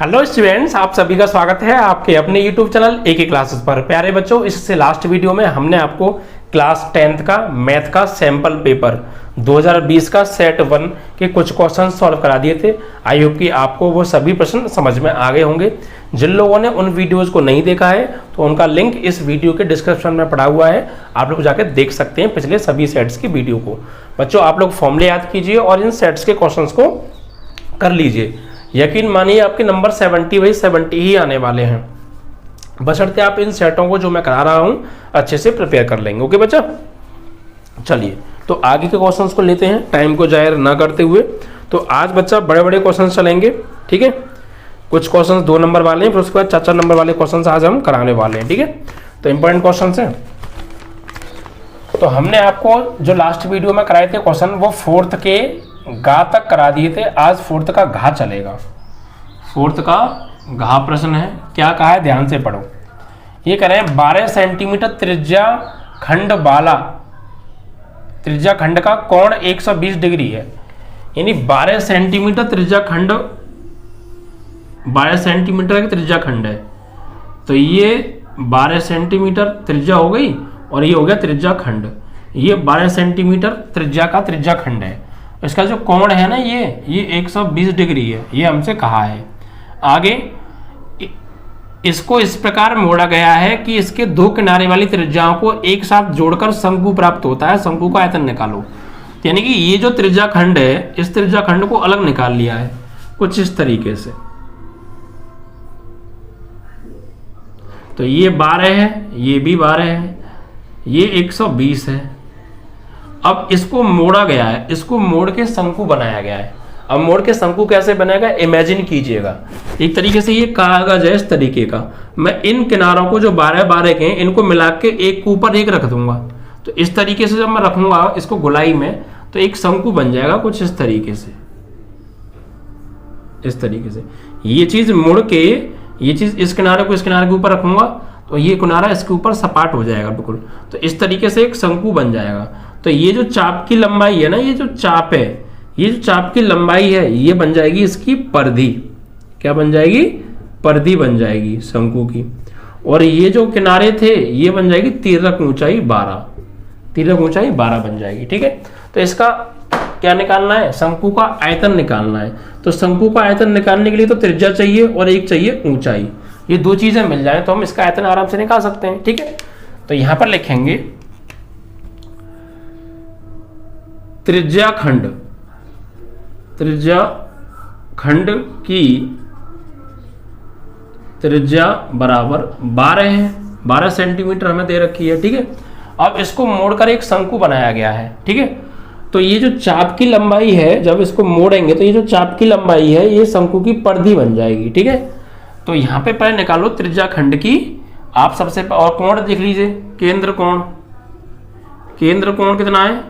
Hello students, आप सभी का स्वागत है आपके अपने यूट्यूब चैनल एक क्लासेस पर। प्यारे बच्चों, इससे लास्ट वीडियो में हमने आपको क्लास 10th का मैथ का सैंपल पेपर 2020 का सेट 1 के कुछ क्वेश्चन सॉल्व करा दिए थे। आई होप कि आपको वो सभी प्रश्न समझ में आ गए होंगे। जिन लोगों ने उन वीडियोस को नहीं देखा है तो उनका लिंक इस वीडियो के डिस्क्रिप्शन में पड़ा हुआ है, आप लोग जाकर देख सकते हैं पिछले सभी सेट्स की वीडियो को। बच्चों, आप लोग फॉर्मूले याद कीजिए और इन सेट्स के क्वेश्चन को कर लीजिए। यकीन मानिए आपके नंबर 70 ही आने वाले हैं, बशर्ते आप इन सेटों को जो मैं करा रहा हूं अच्छे से प्रिपेयर कर लेंगे। ओके बच्चा, चलिए तो आगे के क्वेश्चंस को लेते हैं टाइम को जाहिर ना करते हुए। तो आज बच्चा बड़े बड़े क्वेश्चंस चलेंगे, ठीक है। कुछ क्वेश्चंस 2 नंबर वाले हैं, फिर उसके बाद 4 नंबर वाले क्वेश्चंस आज हम कराने वाले हैं, ठीक है। तो इंपॉर्टेंट क्वेश्चंस हैं। तो हमने आपको जो लास्ट वीडियो में कराए थे क्वेश्चन वो 4th के गा तक करा दिए थे। आज 4th का घा चलेगा। 4th का घा प्रश्न है, क्या कहा है ध्यान से पढ़ो। ये कह रहे हैं 12 सेंटीमीटर त्रिज्या खंड वाला, त्रिज्या खंड का कोण 120 डिग्री है। यानी 12 सेंटीमीटर त्रिज्या खंड, 12 सेंटीमीटर का त्रिज्या खंड है। तो ये 12 सेंटीमीटर त्रिज्या हो गई और ये हो गया त्रिज्या खंड। ये 12 सेंटीमीटर त्रिज्या का त्रिज्या खंड है। इसका जो कोण है ना ये 120 डिग्री है, ये हमसे कहा है। आगे इसको इस प्रकार मोड़ा गया है कि इसके 2 किनारे वाली त्रिज्याओं को एक साथ जोड़कर शंकु प्राप्त होता है। शंकु का आयतन निकालो। यानी कि ये जो त्रिज्या खंड है, इस त्रिज्या खंड को अलग निकाल लिया है कुछ इस तरीके से। तो ये 12 है, ये भी 12 है, ये 120 है। अब इसको मोड़ा गया है, इसको मोड़ के शंकु बनाया गया है। अब मोड़ के शंकु कैसे बनेगा, इमेजिन कीजिएगा। एक तरीके से ये कागज है इस तरीके का। मैं इन किनारों को जो 12 के हैं इनको मिला के एक के ऊपर एक रख दूंगा। तो इस तरीके से जब मैं रखूंगा इसको गोलाई में तो एक शंकु बन जाएगा कुछ इस तरीके से। इस तरीके से ये चीज मुड़ के, ये चीज इस किनारे को इस किनारे के ऊपर रखूंगा तो ये किनारा इसके ऊपर सपाट हो जाएगा बिल्कुल। तो इस तरीके से एक शंकु बन जाएगा। तो ये जो चाप की लंबाई है ना, ये जो चाप है, ये जो चाप की लंबाई है ये बन जाएगी इसकी परिधि। क्या बन जाएगी, परिधि बन जाएगी शंकु की। और ये जो किनारे थे ये बन जाएगी तिर्यक ऊंचाई 12, तिर्यक ऊंचाई 12 बन जाएगी, ठीक है। तो इसका क्या निकालना है, शंकु का आयतन निकालना है। तो शंकु का आयतन निकालने के लिए तो त्रिज्या चाहिए और एक चाहिए ऊंचाई। ये 2 चीजें मिल जाए तो हम इसका आयतन आराम से निकाल सकते हैं, ठीक है। तो यहां पर लिखेंगे त्रिज्या खंड, त्रिज्या खंड की त्रिज्या बराबर 12 है। 12 सेंटीमीटर हमें दे रखी है, ठीक है। अब इसको मोड़कर एक शंकु बनाया गया है, ठीक है। तो ये जो चाप की लंबाई है, जब इसको मोड़ेंगे तो ये जो चाप की लंबाई है ये शंकु की परिधि बन जाएगी, ठीक है। तो यहां पे पहले निकालो त्रिज्या खंड की। आप सबसे और कोण देख लीजिए, केंद्र कोण, केंद्र कोण कितना है,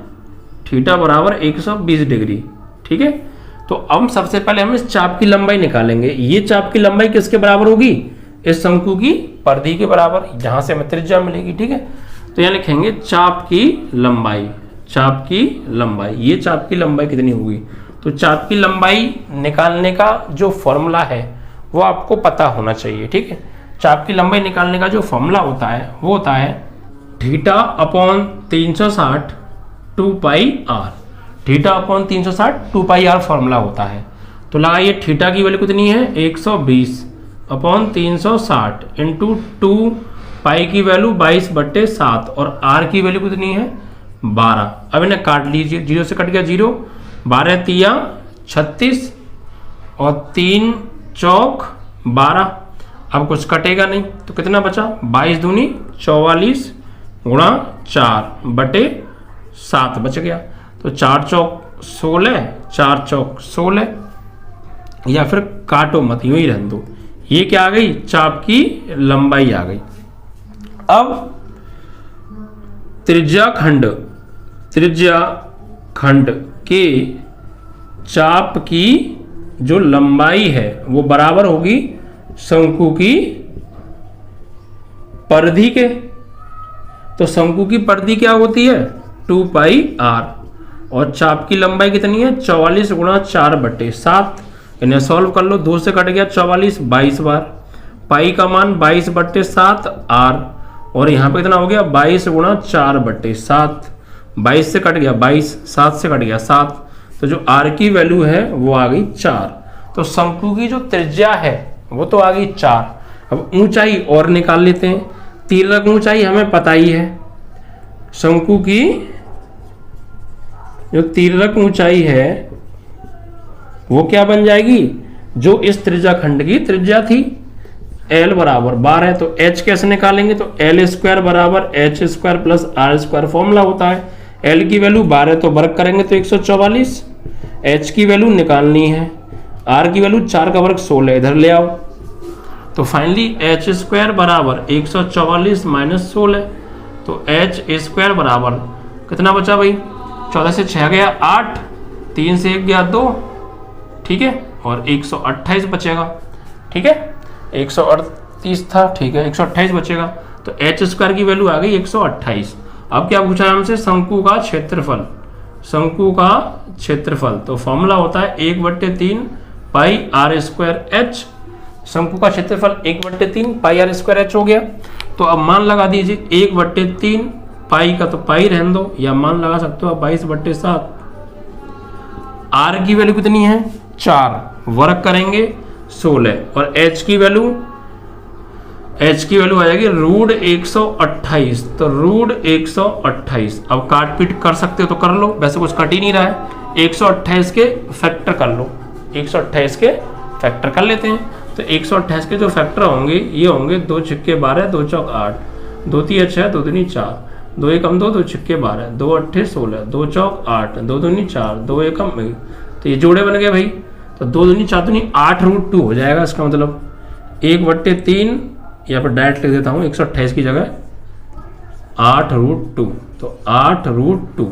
थीटा बराबर 120 डिग्री, ठीक है। तो अब सबसे पहले हम इस चाप की लंबाई निकालेंगे। ये चाप की लंबाई किसके बराबर होगी, इस शंकु की परिधि के बराबर, जहां से हमें त्रिज्या मिलेगी, ठीक है। तो यहां लिखेंगे चाप की लंबाई, चाप की लंबाई। ये चाप की लंबाई कितनी होगी, तो चाप की लंबाई निकालने का जो फॉर्मूला है वो आपको पता होना चाहिए, ठीक है। चाप की लंबाई निकालने का जो फॉर्मूला होता है वो होता है theta upon 360 2 pi R. Theta upon 360 2 pi R formula होता है। तो लगाइए थीटा की वैल्यू कितनी है 120 अपॉन 360 इंटू 2 पाई की वैल्यू 22/7 और आर की वैल्यू कितनी है 12। अब इन्हें काट लीजिए, 0 से कट गया 0, 12 तिया 36 और 3 चौक 12। अब कुछ कटेगा नहीं तो कितना बचा, 22 दूनी 44 गुणा 4/7 बच गया। तो 4 चौक 16, 4 चौक 16, या फिर काटो मत, यूं ही रहने दो। ये क्या आ गई, चाप की लंबाई आ गई। अब त्रिज्या खंड, त्रिज्या खंड के चाप की जो लंबाई है वो बराबर होगी शंकु की परिधि के। तो शंकु की परिधि क्या होती है 2 पाई आर और चाप की लंबाई कितनी है 44 गुणा 4/7 इन्हें सॉल्व कर लो, 2 से कट गया 44 22 बार, पाई का मान 22/7 आर, और यहाँ पे कितना हो गया 22 गुणा 4/7, 22 से कट गया 22, 7 से कट गया 7, तो जो आर की वैल्यू है वो आ गई 4। तो शंकु की जो त्रिज्या है वो तो आ गई 4। अब ऊंचाई और निकाल लेते हैं। तिर्यक ऊंचाई हमें पता ही है, शंकु की जो तिर्यक ऊंचाई है वो क्या बन जाएगी, जो इस त्रिज्या खंड की त्रिज्या थी, L बराबर 12 है, तो H कैसे निकालेंगे, तो L² बराबर H² प्लस R² फॉर्मूला होता है। L की वैल्यू 12 तो वर्ग करेंगे तो 144, H की वैल्यू निकालनी है, R की वैल्यू 4 का वर्ग 16, इधर ले आओ, तो फाइनली H² बराबर 144 माइनस 16, तो H² बराबर कितना बचा भाई, 14 से 6 गया 8, 3 से 1 गया 2, ठीक है, और 128 बचेगा, ठीक है, 138 था, ठीक है, 128 बचेगा, तो H² की वैल्यू आ गई 128। अब क्या पूछा है हमसे, शंकु का क्षेत्रफल, शंकु का क्षेत्रफल, तो फॉर्मूला होता है 1/3 पाई R² H, शंकु का क्षेत्रफल 1/3 पाई R² H हो गया। तो अब मान लगा दीजिए 1/3 पाई का, तो पाई रहने दो, या मान लगा सकते हो 22/7, R की वैल्यू कितनी है 4, वर्ग करेंगे 16, और H की वैल्यू आ जाएगी √128, तो √128। अब काट पीट कर सकते हो तो कर लो, वैसे कुछ कट ही नहीं रहा है, 128 के फैक्टर कर लो, 128 के फैक्टर कर लेते हैं। तो 128 के जो फैक्टर होंगे ये होंगे 2 छिक्के 12, 2 चौक 8, 2 3 6, 2 दूनी 4, 2 एकम 2, 2 छिक्के 12, 2 अट्ठे 16, 2 चौक 8, 2 दूनी 4, 2 एकम 1, तो ये जोड़े बन गए भाई, तो 2 दूनी 4 दूनी 8√2 हो जाएगा। इसका मतलब 1/3, यहाँ पर डायरेक्ट लिख देता हूँ 128 की जगह 8√2, तो 8√2,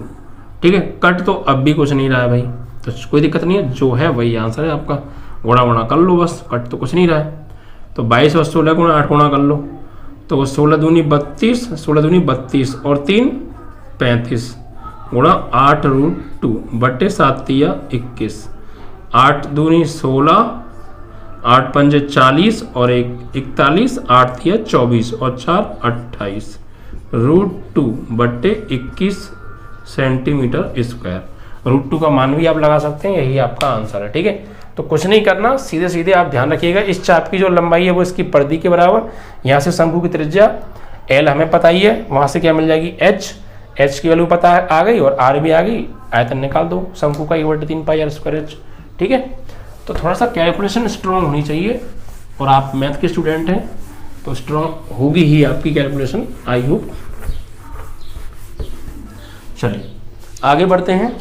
ठीक है। कट तो अब भी कुछ नहीं रहा है भाई, तो कोई दिक्कत नहीं है, जो है वही आंसर है आपका, गुणा गुणा कर लो बस, कट तो कुछ नहीं रहा है। तो 22 और 16 गुणा 8 गुणा कर लो, तो 16 दूनी 32, 16 दूनी 32 और 3 35 गुणा 8√2/7 या 21, 8 दूनी 16, 8 पंजे 40 और 1 41, 8 या 24 और 4 28, √2/21 सेंटीमीटर स्क्वायर। √2 का मान भी आप लगा सकते हैं, यही आपका आंसर है, ठीक है। तो कुछ नहीं करना, सीधे सीधे आप ध्यान रखिएगा, इस चाप की जो लंबाई है वो इसकी परिधि के बराबर, यहाँ से शंकु की त्रिज्या L हमें पता ही है, वहाँ से क्या मिल जाएगी H की वैल्यू पता है आ गई, और R भी आ गई, आयतन निकाल दो शंकु का 1/3 पाई R² H, ठीक है। तो थोड़ा सा कैलकुलेशन स्ट्रॉन्ग होनी चाहिए, और आप मैथ के स्टूडेंट हैं तो स्ट्रॉन्ग होगी ही आपकी कैलकुलेशन, आई होप। चलिए आगे बढ़ते हैं,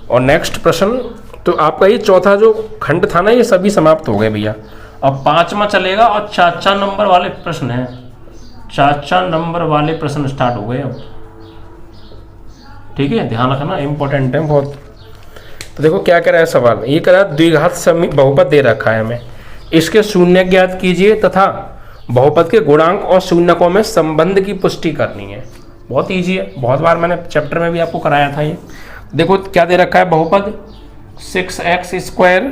और नेक्स्ट प्रश्न, तो आपका ये चौथा जो खंड था ना ये सभी समाप्त हो गए भैया। अब 5वां चलेगा, और 4 नंबर वाले प्रश्न हैं, 4 नंबर वाले प्रश्न स्टार्ट हो गए अब, ठीक है, ध्यान रखना, इंपॉर्टेंट है बहुत। तो देखो क्या कह रहा है सवाल, ये कह रहा है द्विघात बहुपद दे रखा है हमें, इसके शून्य ज्ञात कीजिए तथा बहुपद के गुणांक और शून्यकों में संबंध की पुष्टि करनी है। बहुत ईजी है, बहुत बार मैंने चैप्टर में भी आपको कराया था ये। देखो क्या दे रखा है, बहुपद 6x²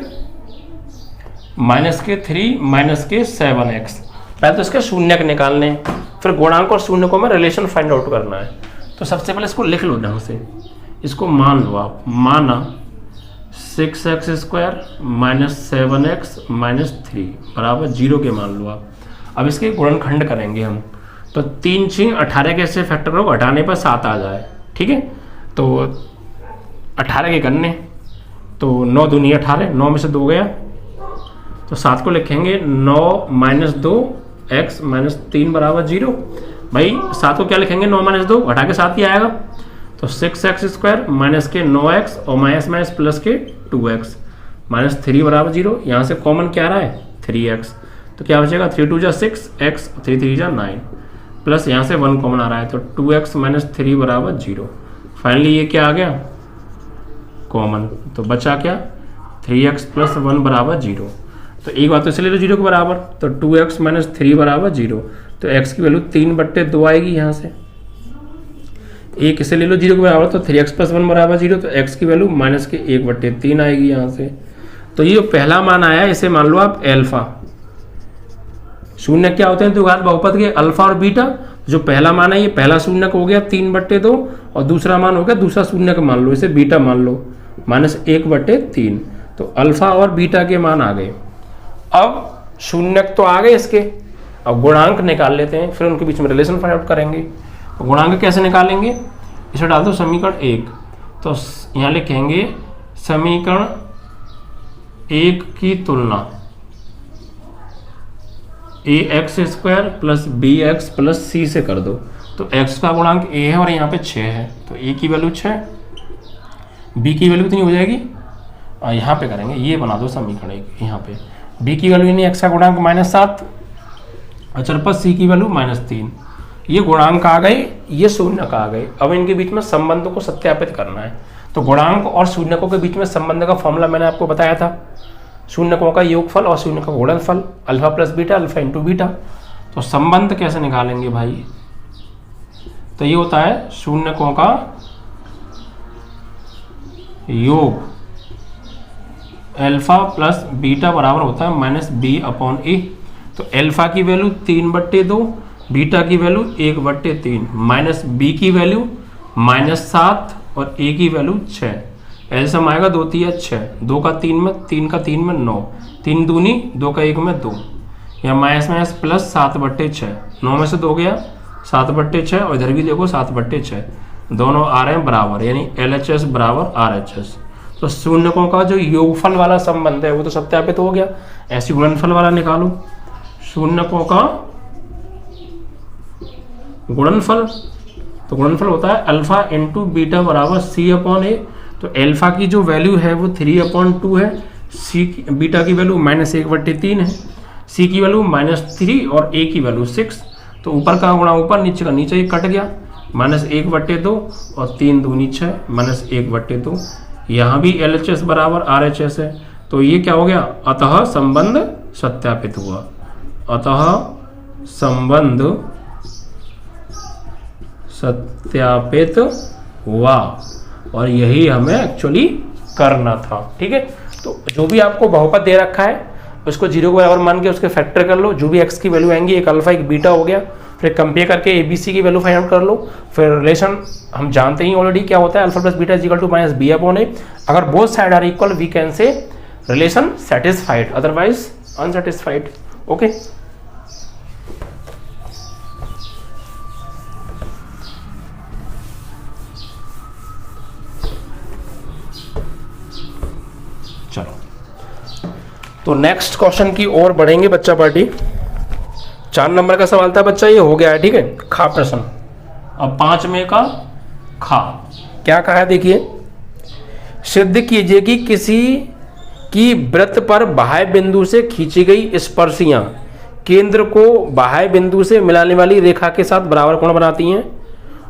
-3 -7x, पहले तो इसके शून्यक निकालने, फिर गुणांक और शून्यकों में रिलेशन फाइंड आउट करना है। तो सबसे पहले इसको लिख लो ढंग से, इसको मान लो आप, माना 6x² -7x -3 बराबर 0 के मान लो आप। अब इसके गुणनखंड करेंगे हम, तो 3 6 18 के ऐसे फैक्टर हो, घटाने पर 7 आ जाए, ठीक है। तो 18 के करने, तो 9 दूनी 18, 9 में से 2 गया, तो 7 को लिखेंगे 9 - 2 x -3 बराबर 0। भाई 7 को क्या लिखेंगे, 9 - 2 घटा के 7 ही आएगा, तो 6x² माइनस के 9x और माइनस प्लस के 2x -3 बराबर 0। यहाँ से कॉमन क्या आ रहा है 3x, तो क्या बचेगा 3 2 6 x 3 3 9, प्लस यहाँ से 1 कॉमन आ रहा है, तो 2x - 3 बराबर 0। फाइनली ये क्या आ गया कॉमन, तो बचा क्या 3x + 1 बराबर 0। तो एक बात तो इसे ले लो 0 के बराबर, तो 2x - 3 बराबर 0, तो x की वैल्यू 3/2 आएगी यहाँ से। एक इसे ले लो 0 के बराबर, तो 3x + 1 बराबर 0, तो x की वैल्यू -1/3 आएगी यहाँ से। तो ये पहला मान आया इसे मान लो आप अल्फा। शून्य क्या होते हैं द्विघात बहुपद के? अल्फा और बीटा। जो पहला मान है ये पहला शून्य हो गया 3/2 और दूसरा मान हो गया दूसरा शून्य का मान लो, इसे बीटा मान लो -1/3। तो अल्फा और बीटा के मान आ गए। अब शून्यक तो आ गए इसके, अब गुणांक निकाल लेते हैं, फिर उनके बीच में रिलेशन फाइंड आउट करेंगे। तो गुणांक कैसे निकालेंगे? इसे डाल दो समीकरण 1, तो यहाँ लिखेंगे समीकरण 1 की तुलना ax² + bx + c से कर दो। तो x का गुणांक a है और यहाँ पे 6 है, तो a की वैल्यू 6, b की वैल्यू कितनी हो जाएगी? यहाँ पे करेंगे, ये बना दो समीकरण 1, यहाँ पे b की वैल्यू यानी x का गुणांक -7, अचर पर c की वैल्यू -3। ये गुणांक आ गए, ये शून्यक आ गए। अब इनके बीच में संबंध को सत्यापित करना है। तो गुणांक और शून्यकों के बीच में संबंध का फॉर्मूला मैंने आपको बताया था, शून्यकों का योगफल और शून्य का गुणनफल, अल्फा + बीटा, अल्फा × बीटा। तो संबंध कैसे निकालेंगे भाई? तो ये होता है शून्यकों का योग अल्फा + बीटा बराबर होता है -b/a। तो अल्फा की वैल्यू 3/2, बीटा की वैल्यू 1/3, -b की वैल्यू -7 और a की वैल्यू 6। एलसीएम आएगा 2 × 3 = 6, 2 का 3 में, 3 का 3 में 9, 3 दूनी 2 का 1 में 2, या -+ 7/6, 9 में से 2 गया 7/6 और इधर भी देखो 7/6, दोनों आ रहे हैं बराबर, यानी LHS = RHS। तो शून्यकों का जो योगफल वाला संबंध है वो तो सत्यापित हो गया। ऐसी गुणनफल वाला निकालो, शून्यकों का गुणनफल। तो गुणनफल होता है अल्फा × बीटा = c/a। तो अल्फा की जो वैल्यू है वो 3/2 है, बीटा की वैल्यू -1/3 है, c की वैल्यू -3 और a की वैल्यू 6। तो ऊपर का गुणा ऊपर, नीचे का नीचे, ये कट गया, -1/2 और 3 दूनी 6, -1/2। यहाँ भी LHS = RHS है। तो ये क्या हो गया? अतः संबंध सत्यापित हुआ, अतः संबंध सत्यापित हुआ, और यही हमें एक्चुअली करना था। ठीक है, तो जो भी आपको बहुपद दे रखा है उसको 0 के बराबर मान के उसके फैक्टर कर लो। जो भी x की वैल्यू आएंगी, एक अल्फा एक बीटा हो गया, फिर कंपेयर करके ABC की वैल्यू फाइंड आउट कर लो। फिर रिलेशन हम जानते ही ऑलरेडी क्या होता है, अल्फा + बीटा = -b/a। अगर both side are equal we can say relation satisfied, otherwise unsatisfied. Okay, तो नेक्स्ट क्वेश्चन की ओर बढ़ेंगे बच्चा पार्टी। 4 नंबर का सवाल था बच्चा, ये हो गया है। ठीक है, खा प्रश्न। अब 5 में का खा क्या कहा है देखिए, सिद्ध कीजिए कि किसी की वृत्त पर बाह्य बिंदु से खींची गई स्पर्शियां केंद्र को बाह्य बिंदु से मिलाने वाली रेखा के साथ बराबर कोण बनाती हैं,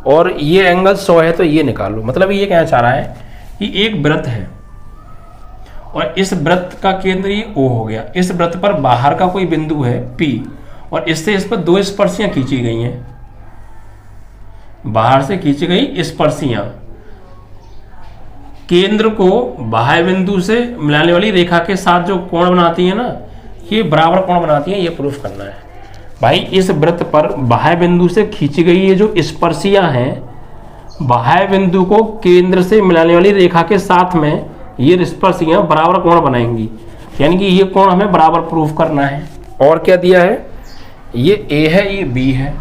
और ये एंगल 100 है, तो ये निकालो। मतलब ये कहना चाह रहा है कि एक वृत्त है और इस वृत्त का केंद्र ये O हो गया, इस वृत्त पर बाहर का कोई बिंदु है P, और इससे इस पर 2 स्पर्शियां खींची गई हैं, बाहर से खींची गई स्पर्शियां केंद्र को बाह्य बिंदु से मिलाने वाली रेखा के साथ जो कोण बनाती है ना, ये बराबर कोण बनाती है, ये प्रूफ करना है भाई। इस वृत्त पर बाह्य बिंदु से खींची गई ये जो स्पर्शियां हैं, बाह्य बिंदु को केंद्र से मिलाने वाली रेखा के साथ में ये स्पर्शियां बराबर कोण बनाएंगी, यानी कि ये कोण हमें बराबर प्रूफ करना है। और क्या दिया है, ये A है, ये B है,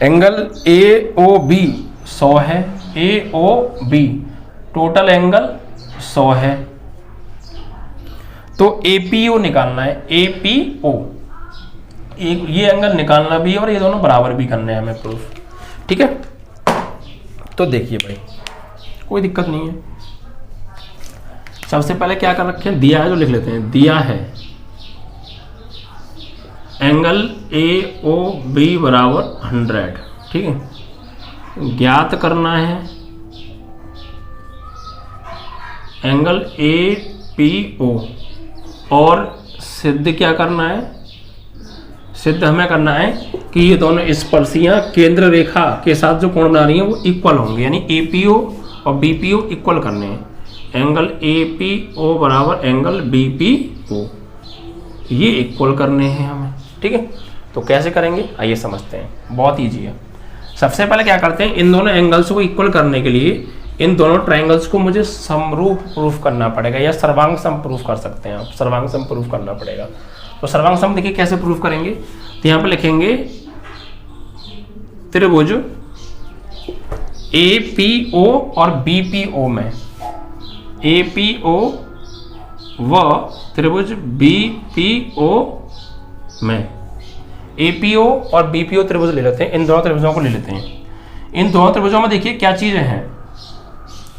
एंगल AOB 100 है, AOB टोटल एंगल 100 है। तो APO निकालना है, APO ये एंगल निकालना भी है और ये दोनों बराबर भी करने हैं हमें प्रूफ। ठीक है, तो देखिए भाई कोई दिक्कत नहीं है। सबसे पहले क्या कर रखे हैं, दिया है जो लिख लेते हैं, दिया है एंगल AOB = 100। ठीक है, ज्ञात करना है एंगल APO, और सिद्ध क्या करना है, सिद्ध हमें करना है कि ये दोनों स्पर्शियां केंद्र रेखा के साथ जो कोण बना रही हैं वो इक्वल होंगे, यानी APO और BPO इक्वल करने हैं। एंगल APO बराबर एंगल BPO, ये इक्वल करने हैं हमें। ठीक है, तो कैसे करेंगे आइए समझते हैं, बहुत ईजी है। सबसे पहले क्या करते हैं, इन दोनों एंगल्स को इक्वल करने के लिए इन दोनों ट्रायंगल्स को मुझे समरूप प्रूफ करना पड़ेगा, या सर्वांग सम प्रूफ कर सकते हैं आप, सर्वांग सम प्रूफ करना पड़ेगा। तो सर्वांग सम देखिए कैसे प्रूफ करेंगे, तो यहाँ पे लिखेंगे त्रिभुज APO और BPO में, APO व त्रिभुज BPO में, APO और BPO त्रिभुज ले लेते हैं, इन दोनों त्रिभुजों को ले लेते हैं। इन दोनों त्रिभुजों में देखिए क्या चीजें हैं,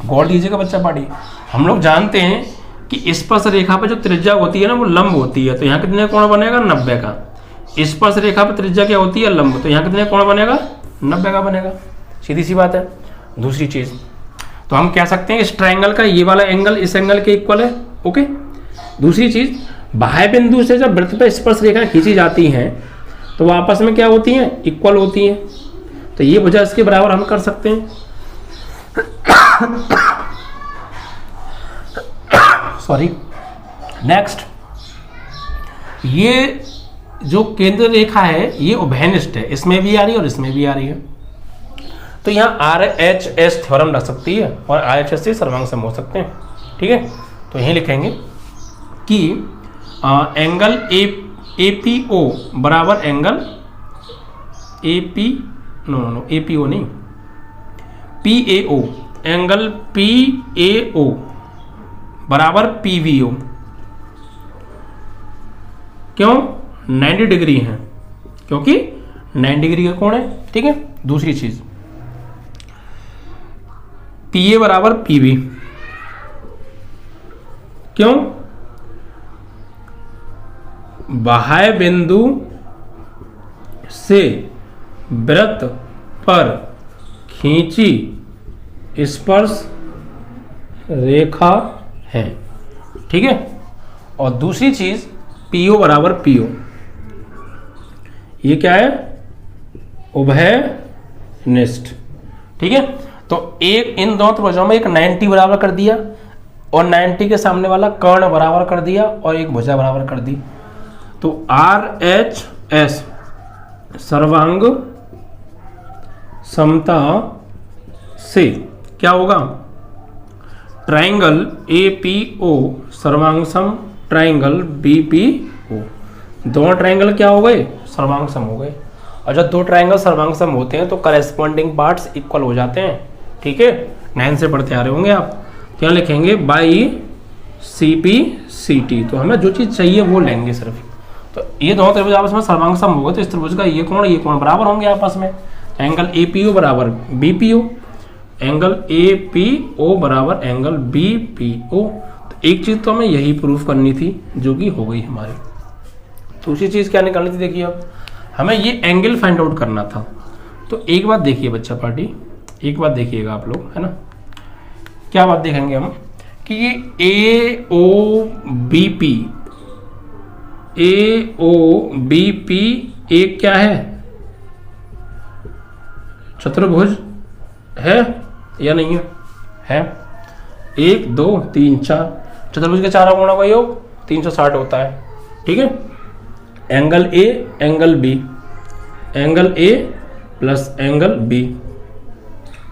गौर दीजिएगा बच्चा पार्टी। हम लोग जानते हैं कि स्पर्श रेखा पे जो त्रिज्या होती है ना वो लंब होती है, तो यहाँ कितने कोण बनेगा 90 का। स्पर्श रेखा पे त्रिज्या क्या होती है लंब, तो यहाँ कितने कोण बनेगा 90 का बनेगा, सीधी सी बात है। दूसरी चीज तो हम कह सकते हैं इस ट्रायंगल का ये वाला एंगल इस एंगल के इक्वल है, ओके। दूसरी चीज बाह्य बिंदु से जब वृत्त पे स्पर्श रेखा खींची जाती हैं तो वो आपस में क्या होती हैं, इक्वल होती हैं, तो ये भुजा इसके बराबर हम कर सकते हैं। सॉरी, नेक्स्ट, ये जो केंद्र रेखा है ये उभयनिष्ठ है, इसमें भी आ रही है और इसमें भी आ रही है, तो यहाँ RHS थ्योरम लग सकती है और RHS से सर्वांग सम हो सकते हैं। ठीक है, तो यही लिखेंगे कि एंगल APO बराबर एंगल APO नहीं, PAO, एंगल PAO बराबर PVO, क्यों 90 डिग्री है, क्योंकि 90 डिग्री का कोण है। ठीक है, दूसरी चीज PA बराबर PB, क्यों बाह्य बिंदु से वृत्त पर खींची स्पर्श रेखा है। ठीक है, और दूसरी चीज PO बराबर PO, ये क्या है उभयनिष्ठ। ठीक है, तो एक इन दोनों त्रिभुजों में एक 90 बराबर कर दिया और 90 के सामने वाला कर्ण बराबर कर दिया और एक भुजा बराबर कर दी, तो RHS सर्वांग समता से क्या होगा, ट्रायंगल APO सर्वांग सम ट्रायंगल BPO, दोनों ट्रायंगल क्या हो गए सर्वांग सम हो गए। और जब दो ट्रायंगल सर्वांग सम होते हैं तो करेस्पॉन्डिंग पार्ट्स इक्वल हो जाते हैं। ठीक है, 9 से पढ़ते आ रहे होंगे आप। क्या लिखेंगे बाई CP/CT, तो हमें जो चीज़ चाहिए वो लेंगे सिर्फ। तो ये दोनों त्रिभुज आपस में सर्वांग सम होगा, तो इस त्रिभुज का ये कोण बराबर होंगे आपस में। एंगल APO बराबर BPO, एंगल APO बराबर एंगल BPO। तो एक चीज़ तो हमें यही प्रूफ करनी थी जो कि हो गई हमारी। दूसरी चीज़ क्या निकालनी थी, देखिए अब हमें ये एंगल फाइंड आउट करना था। तो एक बात देखिए बच्चा पार्टी, एक बात देखिएगा आप लोग, है ना, क्या बात देखेंगे हम कि ये AOBP एक क्या है, चतुर्भुज है या नहीं है, है 1 2 3 4, चतुर्भुज के चारों कोणों का योग 360 होता है। ठीक है, angle A angle B, angle A plus angle B,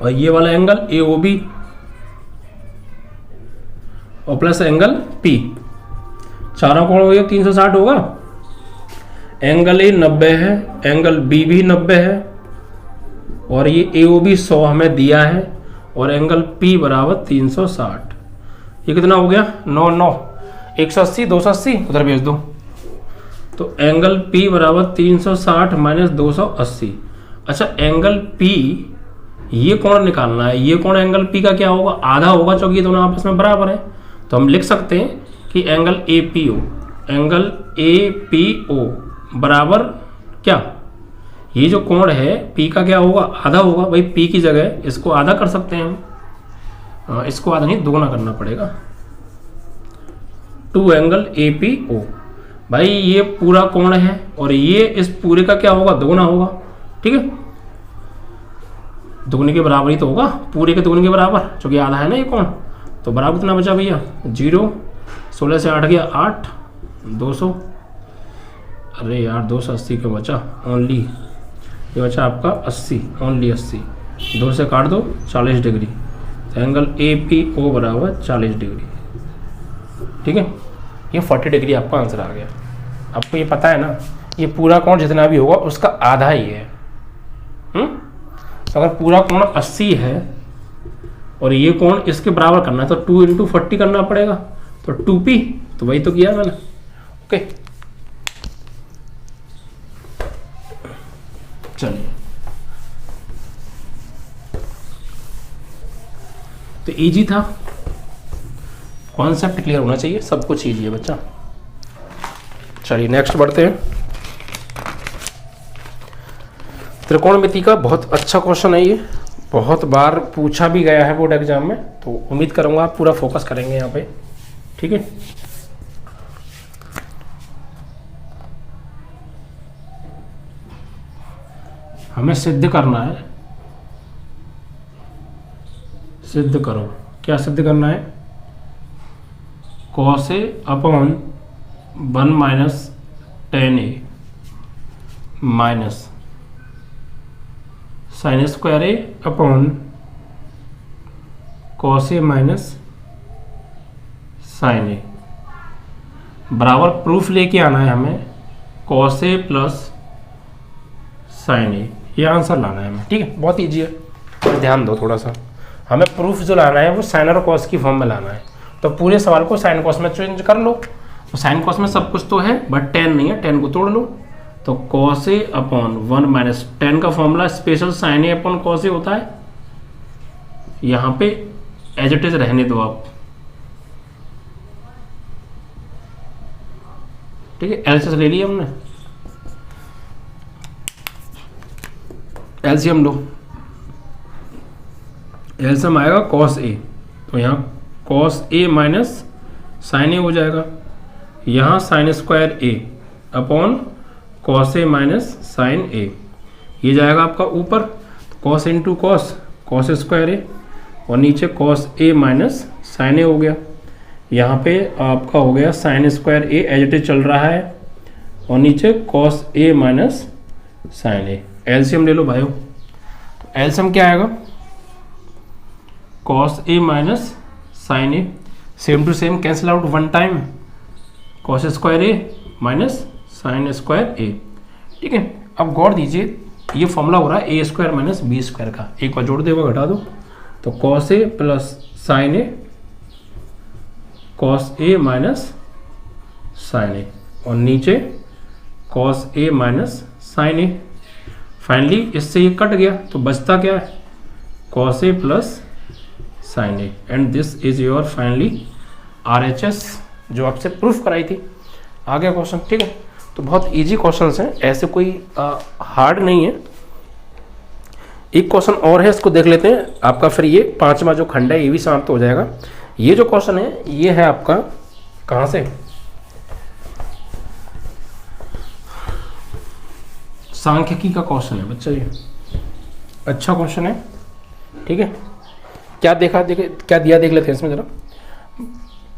और ये वाला एंगल AOB और प्लस एंगल P, चारों कोणों का योग 360 होगा। एंगल A 90 है, एंगल B भी 90 है, और ये AOB 100 हमें दिया है, और एंगल P बराबर 360। ये कितना हो गया 9 9 180 280 उधर भेज दो। तो एंगल P बराबर 360 माइनस 280। अच्छा, एंगल P ये कोण निकालना है, ये कोण एंगल P का क्या होगा, आधा होगा, क्योंकि ये दोनों आपस में बराबर है। तो हम लिख सकते हैं कि एंगल APO बराबर क्या, ये जो कोण है P का क्या होगा, आधा होगा। भाई P की जगह इसको आधा कर सकते हैं हम, इसको आधा नहीं दोगुना करना पड़ेगा, 2 एंगल APO। भाई ये पूरा कोण है और ये इस पूरे का क्या होगा, दोगुना होगा। ठीक है, दोगुने के बराबर ही तो होगा, पूरे के दोगुने के बराबर, क्योंकि आधा है ना ये कोण। तो बराबर कितना बचा भैया 0, 16 से 8 गया 8, 200, अरे यार 280 का बचा ओनली, ये बचा आपका 80, ओनली 80, 2 से काट दो 40 डिग्री, तो एंगल APO बराबर 40 डिग्री। ठीक है, ये 40 डिग्री आपका आंसर आ गया। आपको ये पता है ना, ये पूरा कोण जितना भी होगा उसका आधा ही है। तो अगर पूरा कोण 80 है और ये कोण इसके बराबर करना है तो 2 × 40 करना पड़ेगा, तो 2p, तो वही तो किया मैंने। ओके, चलिए, तो इजी था, कॉन्सेप्ट क्लियर होना चाहिए, सब कुछ इजी है बच्चा। चलिए नेक्स्ट बढ़ते हैं। त्रिकोणमिति का बहुत अच्छा क्वेश्चन है, ये बहुत बार पूछा भी गया है बोर्ड एग्जाम में, तो उम्मीद करूंगा आप पूरा फोकस करेंगे यहाँ पे। ठीक है, हमें सिद्ध करना है, सिद्ध करो। क्या सिद्ध करना है? cos A upon 1 - tan A minus sin square A upon cos A minus sin A बराबर प्रूफ लेके आना है हमें cos A plus sin A, ये आंसर लाना है हमें। ठीक है, बहुत ईजी है, पर ध्यान दो थोड़ा सा, हमें प्रूफ जो लाना है वो साइन और कॉस की फॉर्म में लाना है। तो पूरे सवाल को साइन कॉस में चेंज कर लो, तो साइन कॉस में सब कुछ तो है बट tan नहीं है, tan को तोड़ लो, तो cos A अपॉन 1 - tan का formula special sin A upon cos A होता है। यहाँ पे एज इट इज रहने दो आप। ठीक है, एलसीएम ले लिया हमने, एलसीएम लो, एलसीएम आएगा cos A, तो यहाँ cos A minus sin A हो जाएगा, यहाँ sin square A upon cos A minus sin A, ये जाएगा आपका ऊपर, cos into cos square A, और नीचे cos A minus sin A हो गया। यहाँ पे आपका हो गया sin square A as it is चल रहा है, और नीचे cos A minus sin A। LCM ले लो भाइयों, एलसीएम क्या आएगा? cos A minus sin A, same to same cancel out one time, cos square A minus sin square A। ठीक है, अब गौर दीजिए, ये फॉर्मूला हो रहा है A square minus B square का, एक बार जोड़ देगा घटा दो, तो cos A plus sin A, cos A minus sin A, और नीचे cos A minus sin A। Finally इससे ये कट गया, तो बचता क्या है? cos A plus sin A, and this is your finally RHS, जो आपसे प्रूफ कराई थी। आ गया क्वेश्चन। ठीक है, तो बहुत इजी क्वेश्चंस हैं, ऐसे कोई हार्ड नहीं है। एक क्वेश्चन और है, इसको देख लेते हैं, आपका फिर ये 5वां जो खंड है ये भी समाप्त हो जाएगा। ये जो क्वेश्चन है ये है आपका कहाँ से? सांख्यिकी का क्वेश्चन है बच्चा, ये अच्छा क्वेश्चन है। ठीक है, क्या क्या दिया देख लेते हैं इसमें जरा।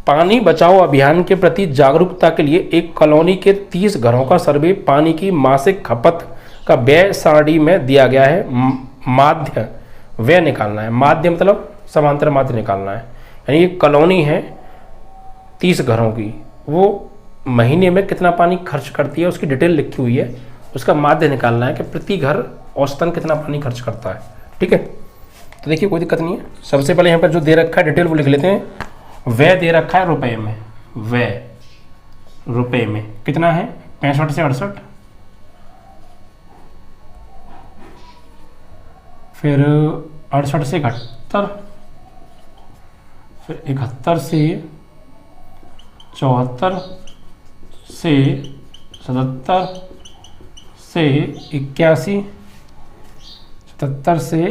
पानी बचाओ अभियान के प्रति जागरूकता के लिए एक कॉलोनी के 30 घरों का सर्वे पानी की मासिक खपत का व्यय सारणी में दिया गया है। माध्य व्यय निकालना है, माध्य मतलब समांतर माध्य निकालना है। यानी एक कॉलोनी है 30 घरों की, वो महीने में कितना पानी खर्च करती है उसकी डिटेल लिखी हुई है, उसका माध्य निकालना है कि प्रति घर औसतन कितना पानी खर्च करता है। ठीक है, तो देखिए कोई दिक्कत नहीं है। सबसे पहले यहाँ पर जो दे रखा है डिटेल वो लिख लेते हैं। व्यय दे रखा है रुपए में, व्यय रुपए में कितना है? 65 से 68, फिर 68 से 71, फिर 71 से 74, से 77, से 81, 77 से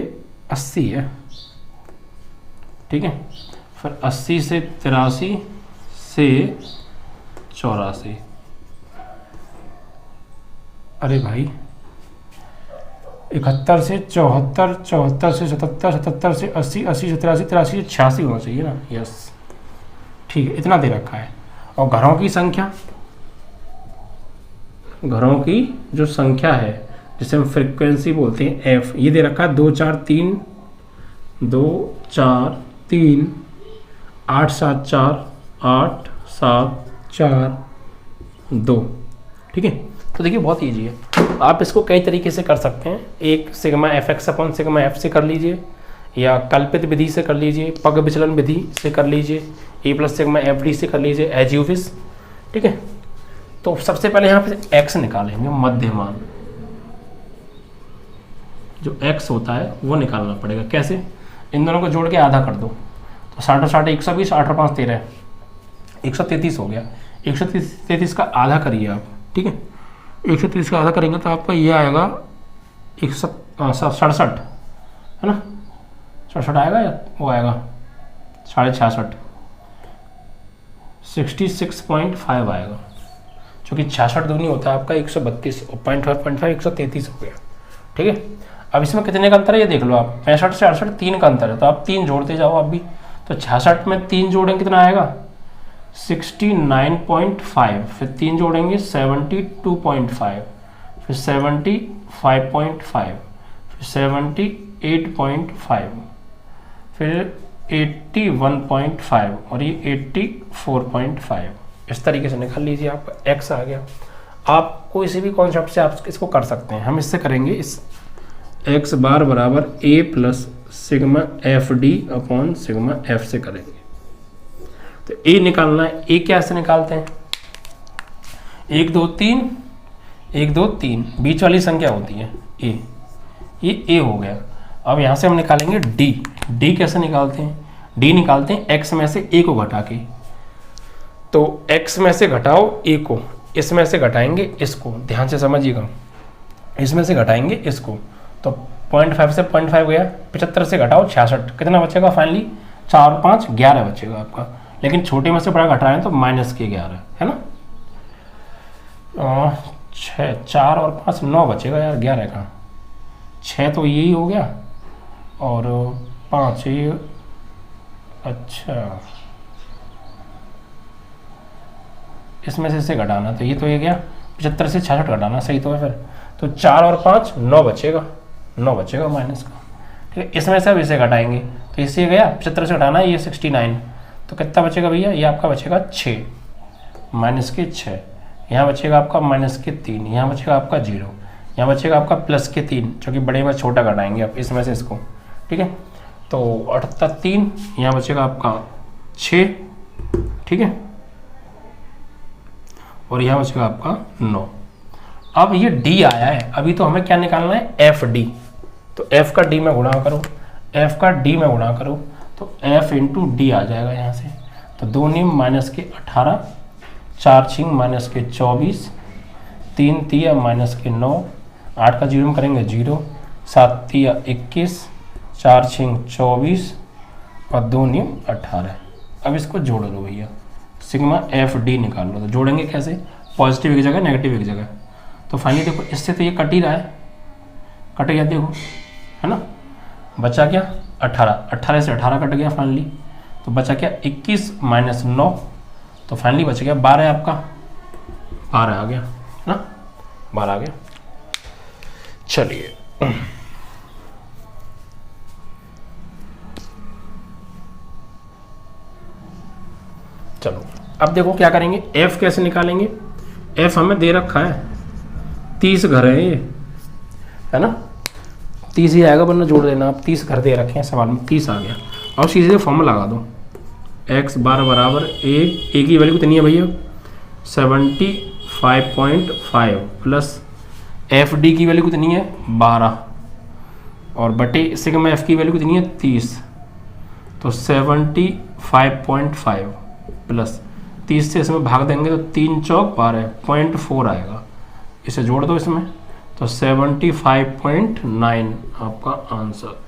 80 है। ठीक है, फिर 80 से 83, से 84। अरे भाई 71 से 74, 74 से 77, 77 से 80, 80 से 83, 83 से 86 होना चाहिए ना। यस ठीक है, इतना दे रखा है। और घरों की संख्या, घरों की जो संख्या है जिसे हम फ्रीक्वेंसी बोलते हैं एफ, ये दे रखा है 2 4 3, 2 4 3, 8 7 4, 8 7 4 2। ठीक है, तो देखिए बहुत ईजी है, आप इसको कई तरीके से कर सकते हैं। एक sigma F x upon sigma F से कर लीजिए, या कल्पित विधि से कर लीजिए, पग विचलन विधि से कर लीजिए, ए प्लस सिग्मा एफ डी से कर लीजिए, एज यू विश। ठीक है, तो सबसे पहले यहाँ पे एक्स निकालेंगे, मध्यमान जो एक्स होता है वो निकालना पड़ेगा। कैसे? इन दोनों को जोड़ के आधा कर दो, तो 60 और 60 120, 8 और 5 13, 133 हो गया। 133 का आधा करिए आप। ठीक है, 133 का आधा करेंगे तो आपका ये आएगा 67, है ना, 67 आएगा या वो आएगा 66.5, 66.5 आएगा, क्योंकि 66 दूनी होता है आपका 132 और 0.5 133 हो गया। ठीक है, अब इसमें कितने का अंतर है ये देख लो आप, 65 से 68 3 का अंतर है, तो आप 3 जोड़ते जाओ आप भी। तो 66 में 3 जोड़ेंगे कितना आएगा 69.5, फिर 3 जोड़ेंगे 72.5, फिर 75.5, फिर 78.5, फिर 81.5 और ये 84.5। इस तरीके से निकाल लीजिए, आपका एक्स आ गया। आप कोई भी कॉन्सेप्ट से आप इसको कर सकते हैं। हम इससे करेंगे, इस एक्स बार बराबर A plus sigma F D upon sigma F से करेंगे। तो ए निकालना है, ए कैसे निकालते हैं, 1 2 3, 1 2 3 बीच वाली संख्या होती है ए, ये ए हो गया। अब यहाँ से हम निकालेंगे डी। डी कैसे निकालते हैं, डी निकालते हैं एक्स में से ए को घटा के। तो एक्स में से घटाओ ए को, इसमें से घटाएंगे इसको, ध्यान से समझिएगा, इसमें से घटाएंगे इसको, तो 0.5 से 0.5 गया, 75 से घटाओ 66, कितना बचेगा फाइनली 4 और 5 11 बचेगा आपका। लेकिन छोटे में से बड़ा घटा रहे हैं तो -11 है ना, 6 4 और 5 9 बचेगा यार, 11 का 6 तो यही हो गया और 5 ये, अच्छा इसमें से इसे घटाना, तो ये तो ये गया 75 से 66 घटाना, सही तो है फिर। तो 4 और 5 9 बचेगा, 9 बचेगा माइनस का। ठीक है, इसमें से अब इसे घटाएंगे, तो इससे गया 75 से घटाना है, ये 69, तो कितना बचेगा भैया, ये आपका बचेगा 6, -6, यहाँ बचेगा आपका -3, यहाँ बचेगा आपका 0, यहाँ बचेगा आपका +3, जो कि बड़े में छोटा घटाएंगे आप इसमें से इसको। ठीक है, तो 3, यहाँ बचेगा आपका 6, ठीक है, और यहाँ बचेगा आपका 9। अब ये डी आया है, अभी तो हमें क्या निकालना है, एफ डी। तो एफ का डी में गुणा करो, एफ का डी में गुणा करो, तो एफ इंटू डी आ जाएगा यहाँ से। तो 2 नीम -18, 4 छिंग -24, 3 तिया -9, 8 का 0 में करेंगे 0, 7 तिया 21, 4 छिंग 24 और 2 नीम 18। अब इसको जोड़ दो भैया, सिग्मा एफ डी निकाल लो। तो जोड़ेंगे कैसे, पॉजिटिव एक जगह नेगेटिव एक जगह। तो फाइनली देखो, इससे तो ये कट ही रहा है, कट गया देखो, है ना, बचा क्या 18, 18 से 18 कट गया फाइनली, तो बचा क्या 21 - 9, तो फाइनली बच गया 12 आपका, 12 आ गया, है ना, 12 आ गया। चलिए चलो अब देखो क्या करेंगे, एफ कैसे निकालेंगे। एफ हमें दे रखा है 30 घर है ये, है ना, 30 ही आएगा, वरना जोड़ देना आप, 30 घर दे रखे हैं सवाल में, 30 आ गया। और सीधे फॉर्मूला लगा दो, एक्स बार बराबर ए की वैल्यू कितनी है भैया 75.5 प्लस एफ डी की वैल्यू कितनी है 12 और बटे सिग्मा एफ की वैल्यू कितनी है 30, तो 75.5 प्लस 30 से इसमें भाग देंगे तो 3 चौक 12, 0.4 आएगा, इसे जोड़ दो इसमें, तो 75.9 आपका आंसर।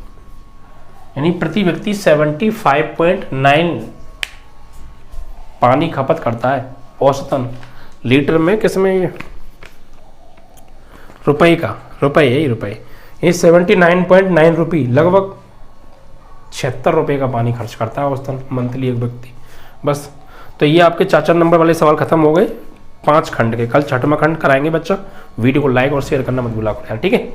यानी प्रति व्यक्ति 75.9 पानी खपत करता है औसतन, लीटर में, किसमें, रुपए का, रुपए है, रुपए, ये 79.9 रुपये, लगभग 76 रुपये का पानी खर्च करता है औसतन मंथली एक व्यक्ति। बस, तो ये आपके 4 नंबर वाले सवाल खत्म हो गए 5 खंड के। कल 6वां खंड कराएंगे बच्चा। वीडियो को लाइक और शेयर करना मत भूला करें, ठीक है।